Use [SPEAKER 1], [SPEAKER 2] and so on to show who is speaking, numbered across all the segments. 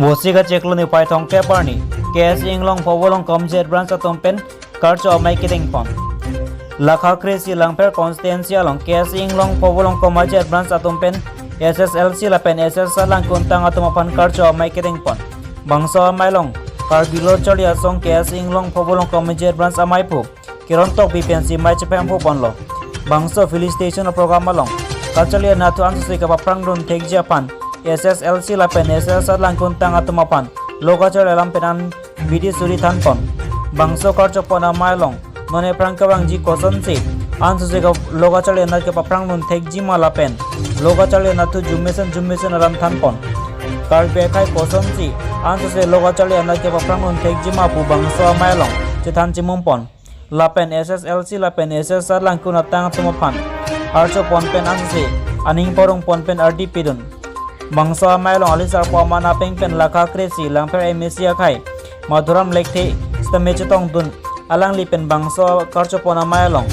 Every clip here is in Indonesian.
[SPEAKER 1] Wosiga ceklo ni paithong paper ni KS Inglong Povolong Comjet branch atompen karcho mai kiting pon. Lakha kresi langper constituency along KS Inglong Povolong Comjet branch atompen SSLC lapen SS lang kuntang atomapan karcho mai kiting pon. Bangso mailong karbilo chali asong KS Inglong Povolong Comjet branch amai pu kirontok BPNC mai chepem pu bonlo. Bangso filling station program along kachali natu ansu ka paprang dun thek japan SSLC lapen SSL lang kuntang atumapan lokachar alam penan bidi suri thanpon bangso karcho pona mailong none prangkawang ji koson si ansu se lokachar na ke paprang nun thek ji malapen lokachar na tu jumesen alam thanpon karbe khai koson si ansu se lokachar na ke paprang nun thek ji ma pu bangso mailong chethan chimumpon lapen SSLC lapen SSL lang kunatang atumapan archo ponpen ansu se aning porong ponpen RDP dun Bangso mailong alisar pamana pengpen lakha kresi langper emesia khai madhuram lekthi stamechetong dun alang lipen bangso karcho pona mailong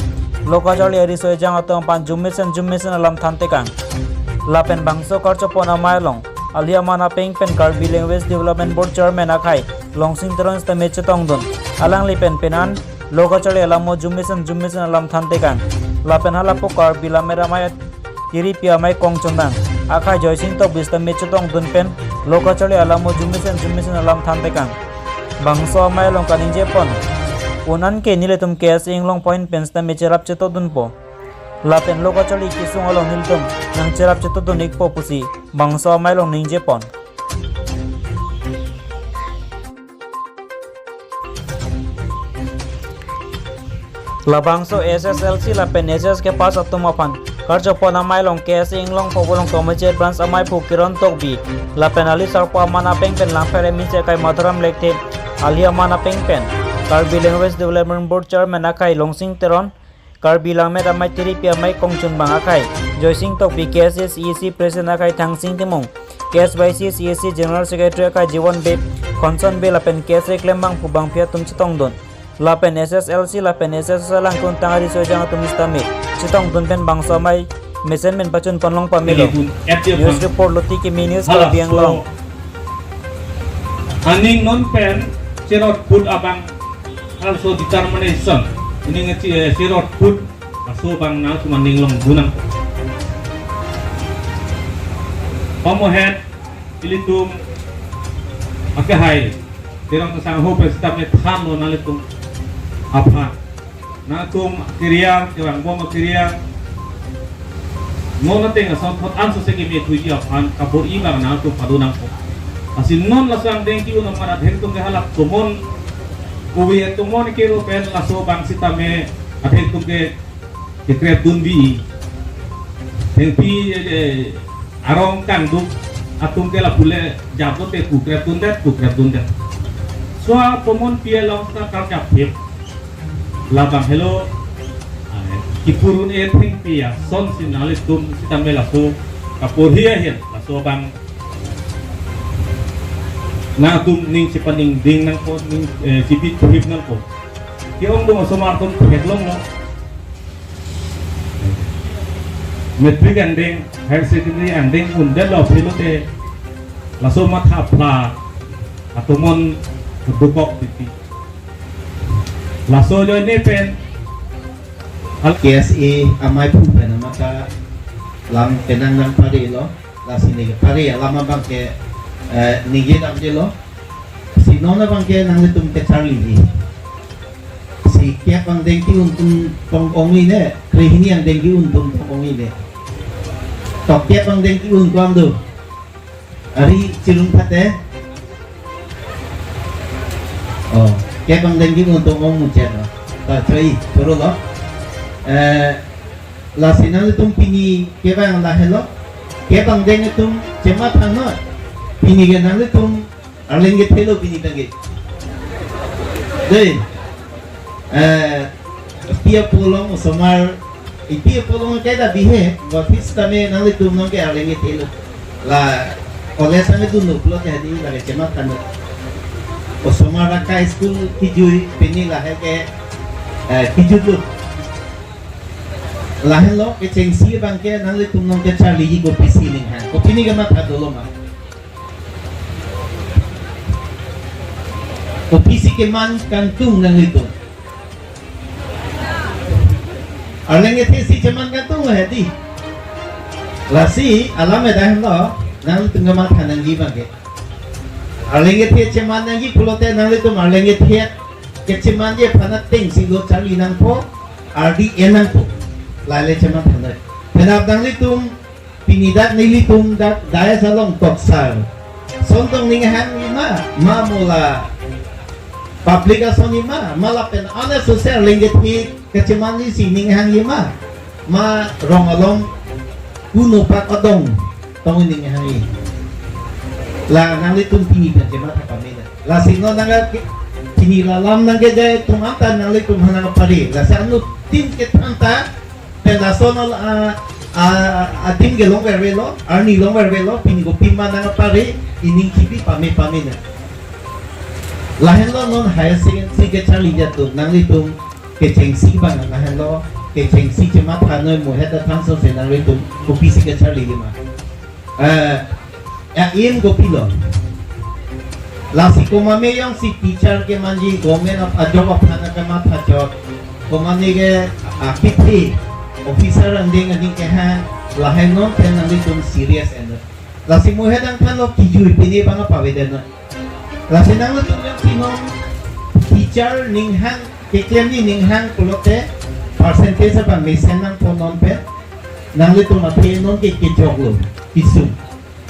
[SPEAKER 1] lokachali arisoi jang atong pan jumesen alam thante kang lapen bangso karcho pona mailong alia mana pengpen karbi language development board chairman akai longsing teron stamechetong dun alang lipen penan lokachali alamo jumesen alam thante kang lapen halapo karbi lamera mai tiri pia mai kongchondang Akha joising to bista mechutong dunpen lokachali alamo jumisen alam thantekang bangso mailong kaning jepon unan ke niletum KS Inglong point pensta mecherap cheto dunpo lapen lokachali kisung along niltum nang cherap cheto dunik po pusi bangso mailong ning jepon labangso SSLC lapen SS ke pas atumapan karjo pona mailong KS Inglong Povolong Comjet branch amai pu kirontok bi lapen ali sarpa mana pengpen langper emise kai madhuram lekte alia mana pengpen karbi language development board chairman akai longsing teron karbi lamet amai tiri pia mai kongchun bang akai joising tok bi KS EC president akai thangsing timong KS vice EC general secretary akai jiwon be khonson be lapen KS klembang pu bang pia tum chitong don lapen SSLC lapen SSL lang kun tangari sojang tum istame chitong dunpen bangso mai measurement pachun panlong pamilo news report loti ke news ka biang long
[SPEAKER 2] aning non pen sirot put abang also determination ini ngeci sirot put aso bang na sumaning long gunang pamohet ilitum akahai tirang sang ho prestab ne tham lo nalitum apa natum kiriang kirang bom kiriang non nating asam thot anso se ke me thuji aphan kabor i bang na tu padunang ko asin non lasang dengki unang marat hentung ke halak tumon uwi tumon ke ro pen laso bang sitame athen tum ke kret dun bi hengpi arong kang du atum ke la pule japo te ku kret dun det swa pomon pie long ta kar jap phep labang hello kipurun thing pia son sinali tum sitame laso kapurhia hian laso bang na tum ning sipaning ding nang ko ning sipit tuhip nang ko kiong dong somar tum hetlong no metric ending higher secondary ending undel lo philote laso matha pla atumon dupok titi laso jo ne pen
[SPEAKER 3] KSA amai pu pen maka lam kenang nang pare lo la sini pare lama bang ke nige dam je lo si nona bang ke nang tum ke charli ji si kya bang dengki untung tong ongi ne krihini yang dengki untung tong ongi ne tok kya bang dengki untung do ari cilung pate oh kya bang dengki untung ong mucet lo ta trai turu lo la sinal tum pini kebang la hello kebang deng tum cemat hano pini genang tum arlenge thelo pini tange dei pia polong somar pia polong keda bihe office tame nang tum nong ke arlenge thelo la college ame tum no plo ke di la cemat hano somar ka school kijui pini la he ke kijut lahen lo ke cengsi bangke nang le tum nong ke charli ji go pisi ning han ko pini ga mat adolo ma Opisi ke man kantung nang itu. Aleng itu si cuman kantung hati. Lasi alam dah lo nang tengah mata nang gimana ke. Aleng itu cuman nang gimana pulau teh nang itu aleng itu ke cuman je panat ting singgul cari nang po ardi enang po. Lale cuman panat. Kenapa nang itu pinidat nilitum daya salong toksar. Sontong ningahan lima mamula. Publikasi lima malah pen ana sosial lengket hit kecemani si ningahan lima ma rongalong kuno pak odong tong ningahan ini la nang litun pini kan jema ta pamina la sino nang pini lalam nang gede tumata nang litum hanang pari la sanu tin ke tanta pen la sonol a tim ge long vervelo arni long vervelo pini go pima nang pari ining kipi pamina lahen lo non higher secondary ke charli jatuh nang litum ke cengsi bang lahen lo ke cengsi cuma tanoi muheda transfer se nang litum kopi si ke charli lima ya in kopi lo lasi komame yang si teacher ke manji government of job of thana ke mata jod komane ke akiti officer anding ke han lahen non ten nang litum serious and lasi muheda kan lo kiju pini bang apa bedana lasi nang lo tuh yang sinong teacher ninghang keklem ni ninghang pulote percentage apa mesen nang ponon pe nang lo tuh mati non ke joglo isu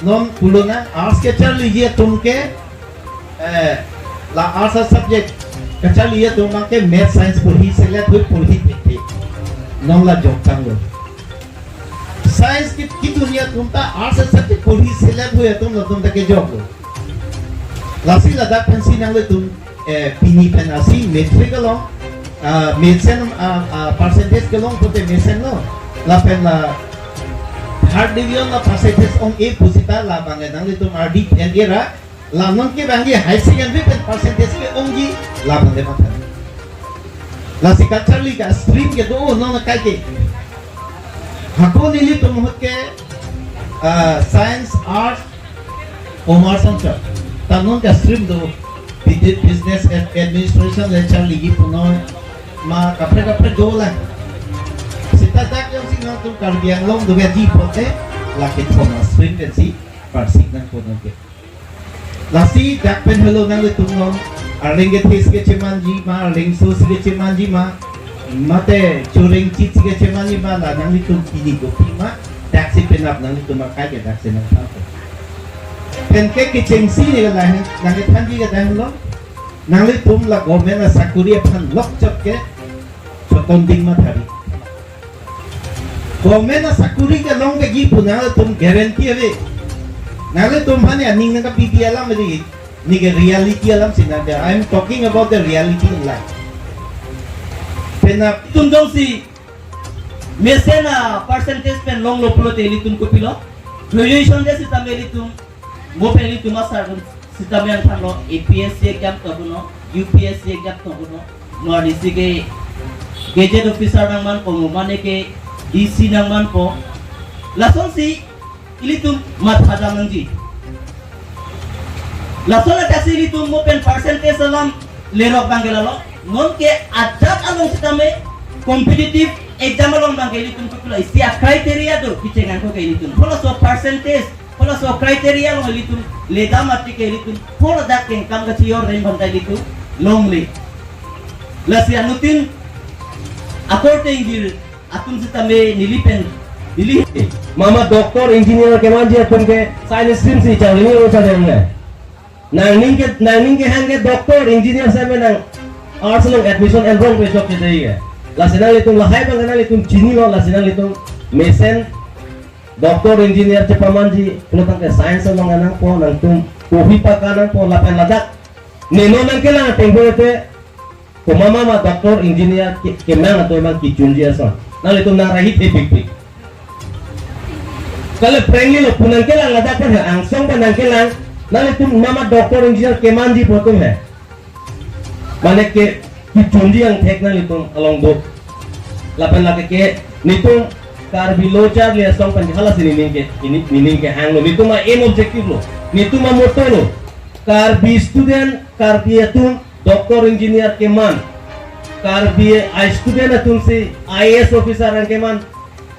[SPEAKER 3] non pulona arts ke char lijiye tumke la arts subject kachar lijiye tumke math science purhi select hui purhi tekte non la jog tanglo science ki dunia tumta arts subject purhi select hui tum lo tum ke joglo lasi ladak pensi nang le tum pini pen asi metric along medicine percentage kelong pote medicine no la pen la third division la percentage on a pusita la bang nang le tum RD and era la non ke bangi high secondary pen percentage ke ongi la bang de mata lasi kachali ka stream ke do no na kai ke hako nili tum hoke science art commerce and tanong ka stream do business administration lecture ligi puno ma kapre do la sita tak yang singa tu karbiang long do di pote la ke puno stream kan si parsik nang puno ke lasi dak pen hello nang le tunong arling ke tis ke chemanji ma arling sus ke chemanji ma mate churing chit ke chemanji ma la nang le tung pini go pima taxi penap nang le tuma kai ke taxi nang pa pen ke cengsi ni kan lain nang le thanji ke dah lo nang le tum la government la sakuri phan lok chap ke choton ding ma thari government la sakuri ke long ke gi puna tum guarantee ave nang le tum hani aning nang ka pp alam ri ni ke reality alam sinada I am talking about the reality in life pena
[SPEAKER 4] tum dong si mesena percentage pen long lo plo te li tum ko pilo graduation de si tameli tum mo peli tuma sarun sitamian thano APSC exam tobuno UPSC exam tobuno no DC ke gazette officer nang man ko mane ke DC nang man ko lason si ilitum mat hadam nangji lason ta si ilitum mo pen percentage salam lerok bangela lo non ke adat along sitame competitive exam along bangeli tum ko isi criteria do kicengan ko ke ilitum polo so percentage polo so criteria lo ilitum leda mati ke ilitum polo dak ke kam ga cior ren banda ilitum long le lasi anutin according dir atun sitame nilipen nili
[SPEAKER 5] mama doktor engineer ke manje pun ke science stream si chawli ni usa denga nang ke hange doktor engineer sa menang arts long admission enroll pe job ke dei lasinang litung lahai bangana litung chini lo lasinang litung mesen doktor engineer ce pamanji pelotang ke science lo nganang po nang tum kopi pakanang po lapan ladak neno nang ke lang tempo te ko mama ma doktor engineer ke mang atau mang ki chunji asa nang litung nang rahi te pik kalau prengi lo punang ke lang ladak per angsong pa nang ke lang nang litung mama doktor engineer ke manji potom hai mane ke ki chunji ang thek nang litung along do lapan laki ke nitung karbilochar le song pan hala sini ning ke hang lo nitung ma aim objective lo nitung ma motto lo karbi student karbi atum doctor engineer के मान car B student तुमसे IAS officer के मान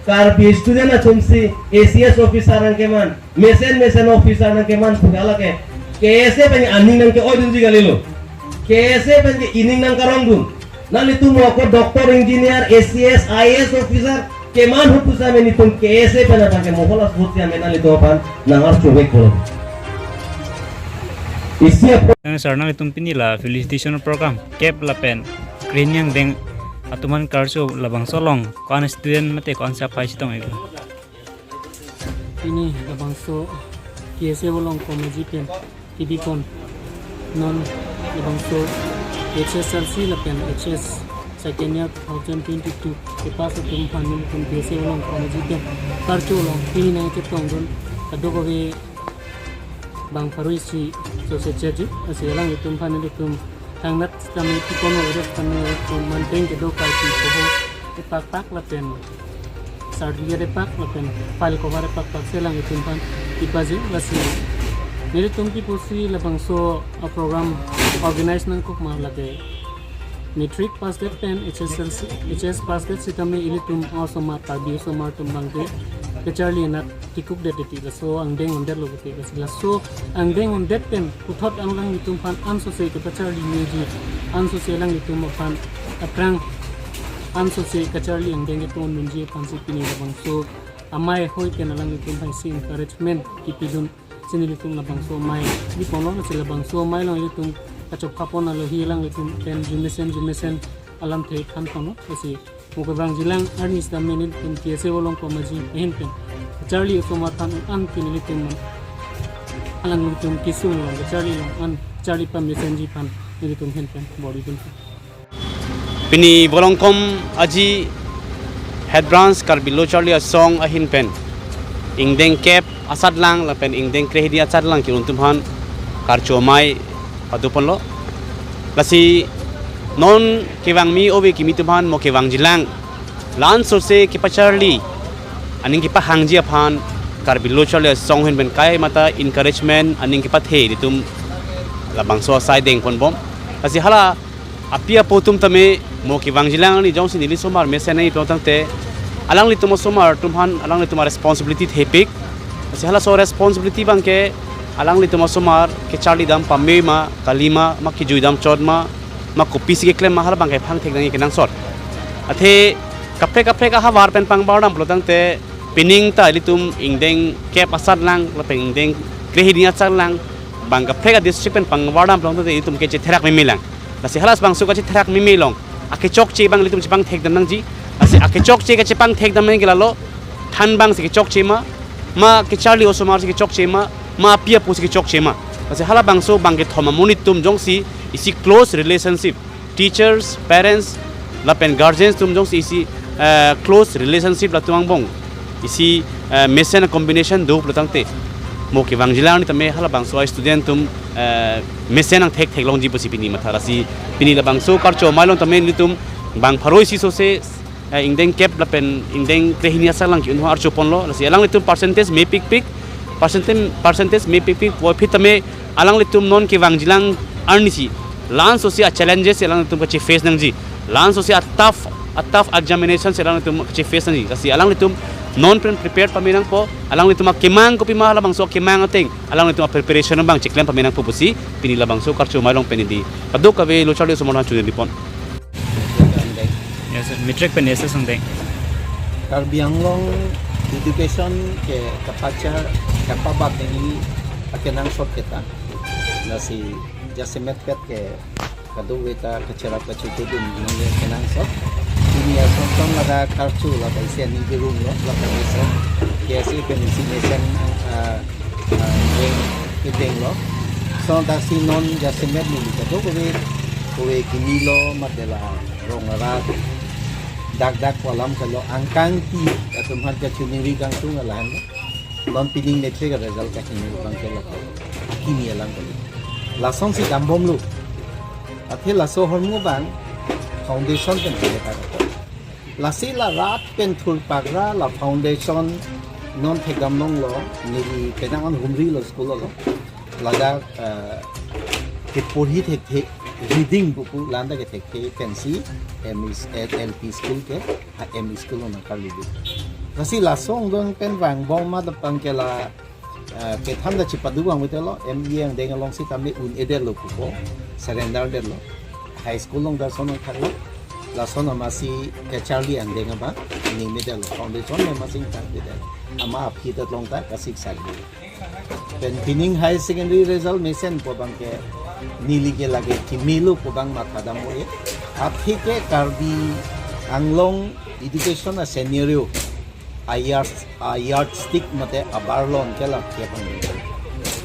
[SPEAKER 5] car B student तुमसे ACS officer के मान mason officer के मान फुगाला के कैसे बन अनिंग नंग के ओदुन जी गलेलो कैसे बन के इनिंग नंग करंग दुन नाले तुम को doctor engineer ACS IAS officer के मान हुतु सा में तुम कैसे बना था के मोहला सोचिया में नाले तो अपन नंगर चोबे को इसी
[SPEAKER 1] Yang sarna itum pinila felicitation program cap lapen green yang deng atuman karso labang solong kon student mate kon sa pai sitong ego
[SPEAKER 6] ini labang so kiese bolong komeji pen TV kon non labang so HSLC lapen HS second year 2022 ke pas tum phanin tum kiese bolong komeji pen karcho long ini na ke tong don adogo be bang farui si society asialang itum phanin itum tangnat kami tikono udah kami manteng ke do kai ti ko pak lapen sardiya de pak lapen file cover pak selang itum phan ipaji lasi mere tumki pusi labang so a program organize nang kok ma lage metric pass that pen HS pass that sitame ilitum awesome ta bi so ma tum bangke kecharli na tikuk de ti so angdeng on der lo ke la so angdeng on that pen puthot anglang itum phan anso se ke kecharli ni ji anso se lang itum phan aprang anso se kecharli angdeng ke ton nunji phan si pini labang so amai hoi ke na lang itum phan si encouragement ki pidun sinili tum labang so mai di pono na sila bang so mai lang itum kachok kapon na lo hi lang itum pen jumesen alam the khan kono kasi mukabang jilang arnis da menil tum kiese bolong ko maji hen pen charlie usoma than an kinili tum alang tum kisun long charlie long an charlie pam mesenji pan nili tum hen pen body tum
[SPEAKER 7] pini bolongkom aji head branch kar bilo charlie a song a hin pen ingdeng cap asad lang la pen ingdeng krehdi asad lang ki untum han kar chomai padupon lo lasi non kewang mi obe kimi tuman mo kewang jilang lan so se ki pacharli aning ki pa hangji aphan kar bilo chale song hen ben kai mata encouragement aning ki pa the ditum labang so sai deng pon bom asi hala apia potum tame mo kewang jilang ni jong sin li somar me se nai to tangte alang li tum somar tumhan alang li tum responsibility thepik asi hala so responsibility bang ke alang li tum somar ke charli dam pamme ma kalima ma ki juidam chodma ma kopi sige klem mahal bang kai phang thek nang kenang sot athe kapre ka hawar pen pang bawdam plotang te pining ta litum ingdeng cap asat lang la pen ingdeng krehidnya chang lang bang kapre ka district pen pang bawdam plotang te litum ke che therak mi milang lasi halas bang su ka che therak mi milong ake chok che bang litum chipang thek dan nang ji asi ake chok che ka chipang thek dam nang gelalo than bang se ke chok che ma ke charli osomar se ke chok che ma pia pu se ke chok che ma lasi hala bang so bang ke thoma monitum jong si isi close relationship teachers parents la pen guardians tum jong isi close relationship la tumang bong isi mesen combination do plotangte mo ki wang jilang ni tame hala bang so student tum mesen ang thek long ji posi pini mathara si pini la bang so karcho mailong tame ni tum bang pharoi si so se ingdeng cap la pen ingdeng krehinia salang ki unho archo ponlo la si alang ni tum percentage me pik percentage me pik wo phitame alang li tum non ki wang jilang arnisi lan so si challenges elang tum ka face nang ji lan so si a tough examinations elang tum ka face nang ji kasi alang li tum non prepared paminang po alang li tum kimang ko pimahala bang so kimang ating alang li tum preparation bang chiklen paminang po pusi pinila bang so karcho mailong penidi kaduk ka ve lo charli so moran chudin dipon
[SPEAKER 1] yes metric pen yes sang deng
[SPEAKER 3] kar bianglong education ke kapabat ni akenang shot kita nasi jasemet pet ke kadu weta kecera pacutu dun nge kenang sot ini ya sontong lada kartu la baisen ni birung lo la baisen ke si penisimen deng lo so da si non jasemet ni kadu we kinilo madela rongara dak walam kalau angkang ti atau harga cuniri kang tu ngalan non piling metric result ka kini bang ke la kini alang kali lasong si dambom lu athi laso hormu bang foundation pen ta lasi la rat pen thul pagra la foundation non thegam nong lo ni penang an humri lo school lo laga ke porhi thek reading buku landa ke tek pensi LP school ke ME school na kalibi kasi lasong dong pen wang bong ma da pang ke la ke thanda chi paduang witelo ME ang deng along si tami un edel lo ko surrender del lo high school long da sono thalo la sono masi ke Charlie ang deng ba ni middle foundation me masing ta del ama aphi da long ta kasik sagi pen pining high secondary result mesen po bang ke nilige lage kimilu po bang matadam mo e aphi ke karbi anglong education na senior yardstick mate abarlon kela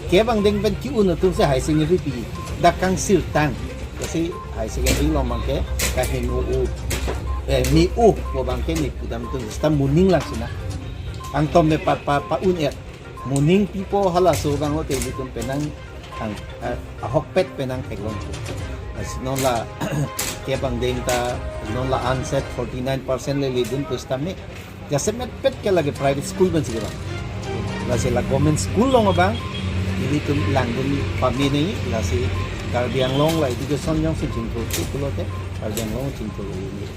[SPEAKER 3] ke bang deng ben ki un tu se high secondary pi dakang sirtang kasi high secondary lo mangke kahin mi po bang ke ni pudam tu sta muning lang sina ang tom me pa un muning pipo hala so bang ho te bitum penang ang ahokpet penang teglong non la ke bang deng ta non la anset 49% le lidun to stame jase met pet ke lagi private school ban siguro la sila government school long bang ini tum langdun pamini la si karbiang long la education yang si jingko kulote karbiang long jingko ini